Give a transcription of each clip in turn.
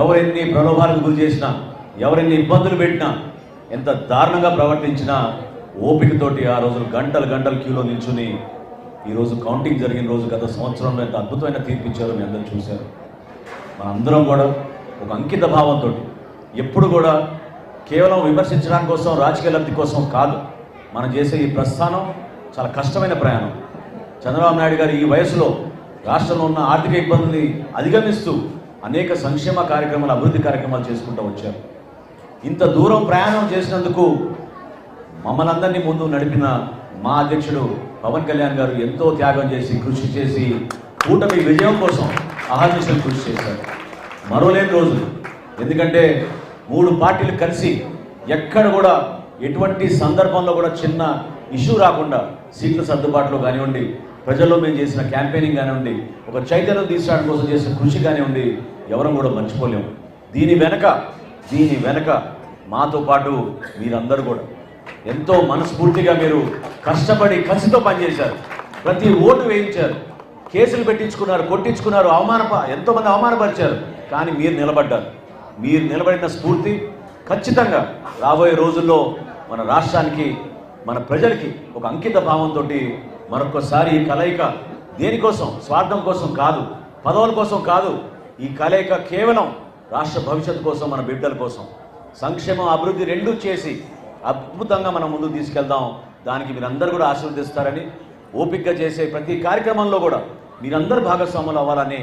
ఎవరెన్ని ప్రలోభాలకు గురి చేసినా, ఎవరెన్ని ఇబ్బందులు పెట్టినా, ఎంత దారుణంగా ప్రవర్తించినా ఓపికతోటి ఆ రోజులు గంటలు గంటలు క్యూలో నిల్చుని ఈరోజు కౌంటింగ్ జరిగిన రోజు గత సంవత్సరంలో ఎంత అద్భుతమైన తీర్పు ఇచ్చారో మీ అందరూ చూశారు. మనందరం కూడా ఒక అంకిత భావంతో ఎప్పుడు కూడా కేవలం విమర్శించడానికి కోసం, రాజకీయ లబ్ధి కోసం కాదు మనం చేసే ఈ ప్రస్థానం చాలా కష్టమైన ప్రయాణం. చంద్రబాబు నాయుడు గారు ఈ వయసులో రాష్ట్రంలో ఉన్న ఆర్థిక ఇబ్బందుల్ని అధిగమిస్తూ అనేక సంక్షేమ కార్యక్రమాలు, అభివృద్ధి కార్యక్రమాలు చేసుకుంటూ వచ్చారు. ఇంత దూరం ప్రయాణం చేసినందుకు మమ్మల్ని అందరినీ ముందు నడిపిన మా అధ్యక్షుడు పవన్ కళ్యాణ్ గారు ఎంతో త్యాగం చేసి, కృషి చేసి కూటమి విజయం కోసం అహర్నిశలు కృషి చేశారు. మరోలేని రోజులు. ఎందుకంటే 3 పార్టీలు కలిసి ఎక్కడ కూడా ఎటువంటి సందర్భంలో కూడా చిన్న ఇష్యూ రాకుండా సీట్ల సర్దుబాటులో కానివ్వండి, ప్రజల్లో మేము చేసిన క్యాంపెయినింగ్ కానివ్వండి, ఒక చైతన్యం తీసుకురావడం కోసం చేసిన కృషి కానివ్వండి, ఎవరం కూడా మర్చిపోలేము. దీని వెనక మాతో పాటు మీరందరూ కూడా ఎంతో మనస్ఫూర్తిగా మీరు కష్టపడి కసితో పనిచేశారు. ప్రతి ఓటు వేయించారు, కేసులు పెట్టించుకున్నారు, కొట్టించుకున్నారు, ఎంతోమంది అవమానపరిచారు. కానీ మీరు నిలబడ్డారు. మీరు నిలబడిన స్ఫూర్తి ఖచ్చితంగా రాబోయే రోజుల్లో మన రాష్ట్రానికి, మన ప్రజలకి ఒక అంకిత భావంతో మరొకసారి ఈ కలయిక దేనికోసం, స్వార్థం కోసం కాదు, పదవుల కోసం కాదు, ఈ కలయిక కేవలం రాష్ట్ర భవిష్యత్తు కోసం, మన బిడ్డల కోసం, సంక్షేమం అభివృద్ధి రెండూ చేసి అద్భుతంగా మనం ముందుకు తీసుకెళ్దాం. దానికి మీరందరూ కూడా ఆశీర్వదిస్తారని, ఓపికగా చేసే ప్రతి కార్యక్రమంలో కూడా మీరందరూ భాగస్వాములు అవ్వాలని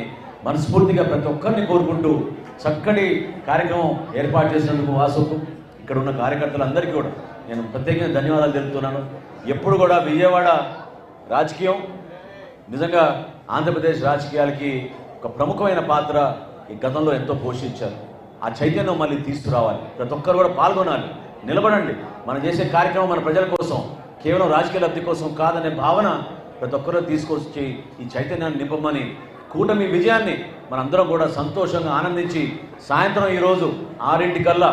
మనస్ఫూర్తిగా ప్రతి ఒక్కరిని కోరుకుంటూ చక్కటి కార్యక్రమం ఏర్పాటు చేసినందుకు వాసుకు, ఇక్కడ ఉన్న కార్యకర్తలందరికీ కూడా నేను ప్రత్యేకంగా ధన్యవాదాలు తెలుపుతున్నాను. ఎప్పుడు కూడా విజయవాడ రాజకీయం నిజంగా ఆంధ్రప్రదేశ్ రాజకీయాలకి ఒక ప్రముఖమైన పాత్ర ఈ గతంలో ఎంతో పోషించారు. ఆ చైతన్యం మళ్ళీ తీసుకురావాలి. ప్రతి ఒక్కరు కూడా పాల్గొనాలి, నిలబడండి. మనం చేసే కార్యక్రమం మన ప్రజల కోసం, కేవలం రాజకీయ లబ్ధి కోసం కాదనే భావన ప్రతి ఒక్కరూ తీసుకొచ్చి ఈ చైతన్యాన్ని నింపమని, కూటమి విజయాన్ని మనందరం కూడా సంతోషంగా ఆనందించి సాయంత్రం ఈరోజు 6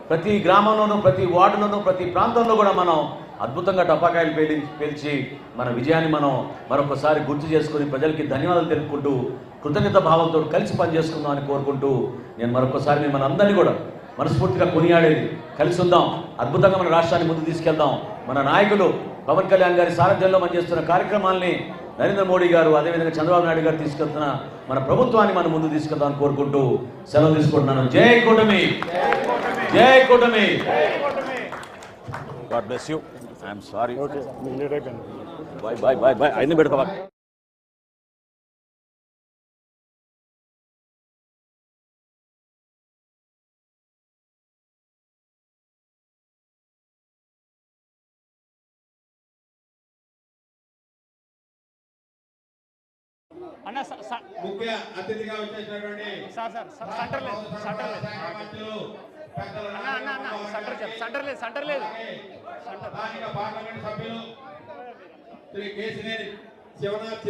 ప్రతి గ్రామంలోనూ, ప్రతి వార్డులోనూ, ప్రతి ప్రాంతంలో కూడా మనం అద్భుతంగా టపాకాయలు పేల్చి మన విజయాన్ని మనం మరొకసారి గుర్తు చేసుకుని ప్రజలకి ధన్యవాదాలు తెలుపుకుంటూ కృతజ్ఞత భావంతో కలిసి పనిచేసుకుందాం అని కోరుకుంటూ నేను మరొకసారి మిమ్మల్ని అందరినీ కూడా మనస్ఫూర్తిగా కొనియాడేది, కలిసి ఉందాం, అద్భుతంగా మన రాష్ట్రాన్ని ముందు తీసుకెళ్దాం. మన నాయకులు పవన్ కళ్యాణ్ గారి సారథ్యంలో పనిచేస్తున్న కార్యక్రమాల్ని నరేంద్ర మోడీ గారు, అదేవిధంగా చంద్రబాబు నాయుడు గారు తీసుకెళ్తున్న మన ప్రభుత్వాన్ని మనం ముందు తీసుకెళ్దాం అని కోరుకుంటూ సెలవు తీసుకుంటున్నాను. జై కూటమి, జై కూటమి. God bless you. I am sorry. Okay. Bye. I need better. అన్న ముఖ్య అతిథిగా వచ్చేసినటువంటి సెంటర్ లేదు పార్లమెంట్ సభ్యులు శ్రీ కేసినేని శివనాథ్